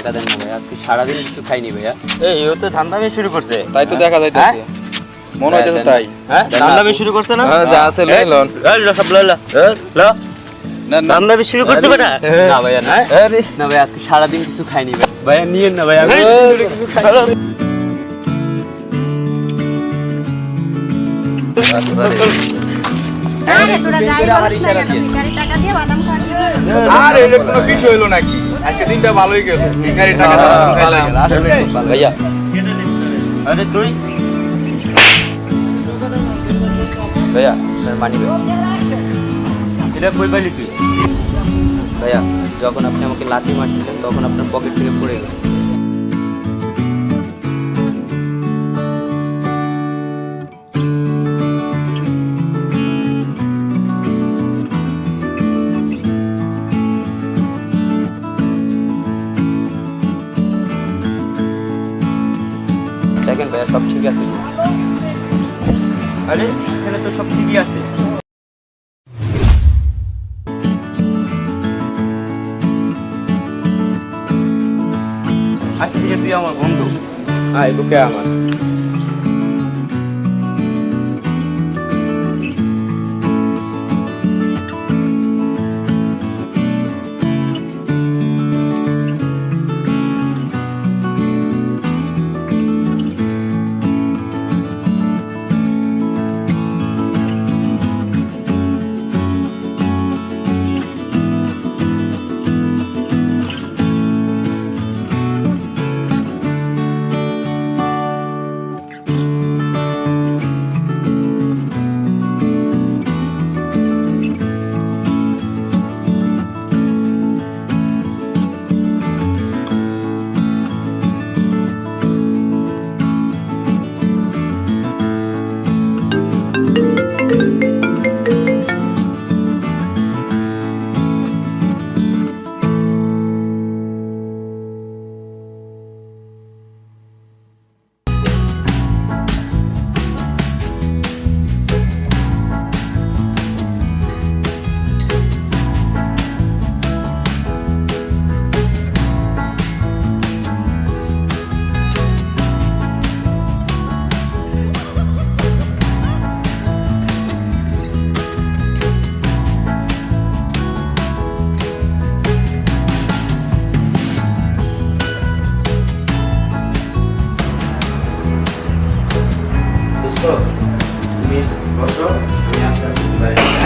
টাকা দেন না ভাই, আজকে সারাদিন কিছু খাইনি ভাইয়া। এই ও তো ধান্দামি শুরু করছে। তাই তো দেখা যাইতেছে, মনে হইতেছে তাই। হ্যাঁ ধান্দামি শুরু করছে না? হ্যাঁ যা আছে লই লন। এই ল সব লইলা ল না না ধান্দামি শুরু করছে বেটা। না ভাইয়া না, আরে না ভাই আজকে সারাদিন কিছু খাইনি ভাই। ভাইয়া নিয়েন না ভাইয়া, কিছু খাই। আরে তোরা যাই বলিস না কেন, ভিখারি টাকা দিয়ে বাদাম খাওয়াবি। আরে এটা কোনো বিষয় হলো নাকি? আজকে দিনটা ভালোই গেল, ভিখারি টাকা খাইলাম। ভাইয়া আরে তুই ভাইয়া আপনার মানি ব্যাগ। এটা কই পাইলি তুই? ভাইয়া যখন আপনি আমাকে লাথি মারছিলেন তখন আপনার পকেট থেকে পড়ে গেল। দেখেন ভাইয়া সব ঠিক আছে। আরে এখানে তো সব ঠিকই আছে। আজ থেকে তুই আমার বন্ধু। আয় বুকে আমার।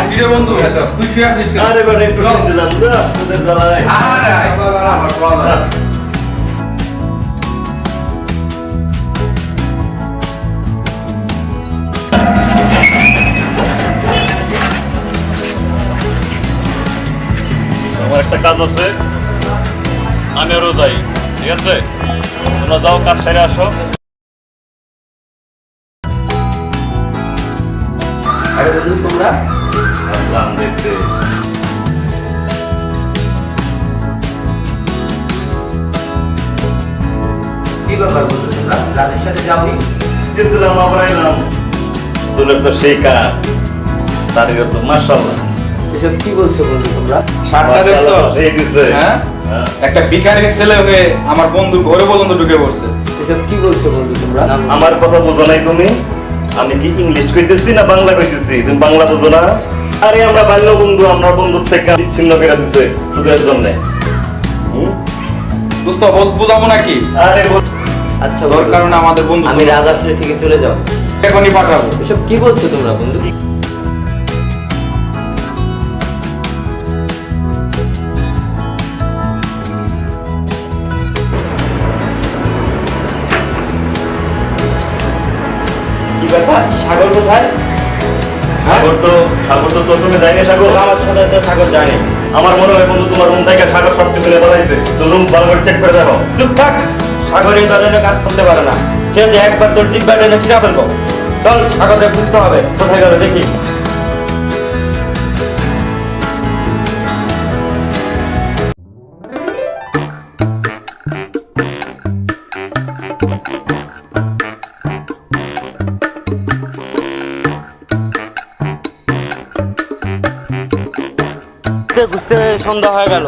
কিরে বন্ধু তুই শুয়ে আছিস কেন? আরে বেটা একটু শুনছিলাম তো তোদের জ্বালায়। আরে আমার বলা আমার একটা কাজ আছে, আমি আরও যাই, ঠিক আছে? তোমরা যাও, কাজ সেরে আসো। আরে বন্ধু তোমরা আসলাম দেখতে। কি ব্যাপার বন্ধু, তোমরা রাজের সাথে যাওনি? গেছিলাম আবার এলাম। চুলের তো সেই কাজ, তারিখে তো মাশাআল্লাহ। এসব কি বলছো বন্ধু তোমরা? শার্টটা দেখছো? মাশাআল্লাহ, সেই দিছে। হ্যাঁ? হ্যাঁ। একটা ভিখারির ছেলে হয়ে আমার বন্ধুর ঘরে পর্যন্ত ঢুকে পড়ছে। এসব কি বলছো বন্ধু তোমরা? আমার কথা বোঝো নাই তুমি? আমি কি ইংলিশ কইতেছি না বাংলা কইতেছি? তুমি বাংলা বোঝো না? আরে আমরা বাল্য বন্ধু, আমরা বন্ধুর থেকে বিচ্ছিন্ন করে দিছে শুধু এর জন্য। দোস্ত বুঝাবো নাকি? আরে আচ্ছা তোর বন্ধু, কারণে আমাদের বন্ধু আমি রাজ আসলে ঠিকই চলে যাও। এখনই পাঠাবো। এসব কি বলছো তোমরা বন্ধু? কি ব্যাপার? সাগর কোথায়? সাগর তো তোর সঙ্গে যায়নি। সাগর আমার সাথে তো সাগর যায়নি। আমার মনে হয় বন্ধু তোমার রুম থেকে সাগর সব কিছু নিয়ে পালাইছে। তো রুম ভালো করে চেক করে দেখো। চুপ থাক। সাগর এই ধরনের কাজ করতে পারে না। সে যদি একবার তোর জিব্বা টেনে ছিঁড়া ফেলবো। চল সাগরকে খুঁজতে হবে, কোথায় গেল দেখি। খুঁজতে সন্ধ্যা হয়ে গেল।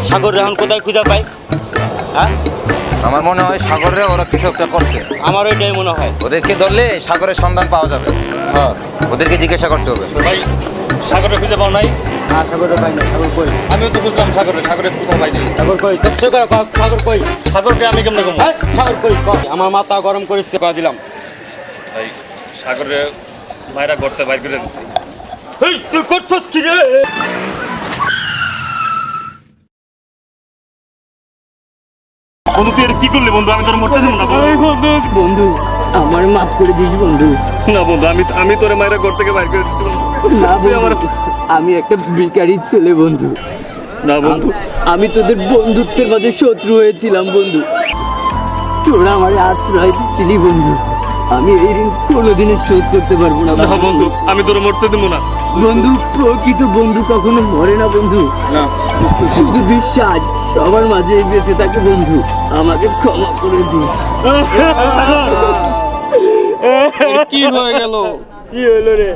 সাগর এখন কোথায় খুঁজে পাই? হ্যাঁ আমার মনে হয় সাগরে ওরা কিছু একটা করছে। আমার ওইটাই মনে হয়। ওদেরকে ধরলে সাগরের সন্ধান পাওয়া যাবে। হ্যাঁ ওদেরকে জিজ্ঞাসা করতে হবে। ভাই সাগরে খুঁজে পাও নাই? না সাগরে পাই না। সাগর কই? আমিও তো খুঁজলাম সাগরে কোথাও পাইনি। সাগর কই? তথ্য করে সাগর কই? সাগরকে আমি কেমনে কমো? হ্যাঁ সাগর কই? আমার মাথা গরম করিস কয়া দিলাম। ভাই সাগরে মায়েরা গড়তে বাইর করে দিচ্ছি। এই তুই করছস কি রে? বন্ধু তুই এটা কি করলি বন্ধু? আমি তোর মরতে দেবো না বন্ধু আমার মাফ করে দিস বন্ধু। না বন্ধু, আমি তোরে মায়েরা ঘর থেকে বাইর করে দিচ্ছি বন্ধু। না তুই আমার আমি একটা ভিখারি ছেলে বন্ধু। না বন্ধু, আমি তোদের বন্ধুত্বের মাঝে শত্রু হয়েছিলাম বন্ধু। তোরা আমার আশ্রয় দিচ্ছিলি বন্ধু। আমি এই ঋণ কোনোদিনও শোধ করতে পারবো না না বন্ধু, আমি তোরে মরতে দেবো না। বন্ধু। প্রকৃত বন্ধু কখনো মরে না বন্ধু। শুধু বিশ্বাস সবার মাঝে বেঁচে থাকে বন্ধু। আমাকে ক্ষমা করে দিস। কি হয়ে গেল? কি হলো রে?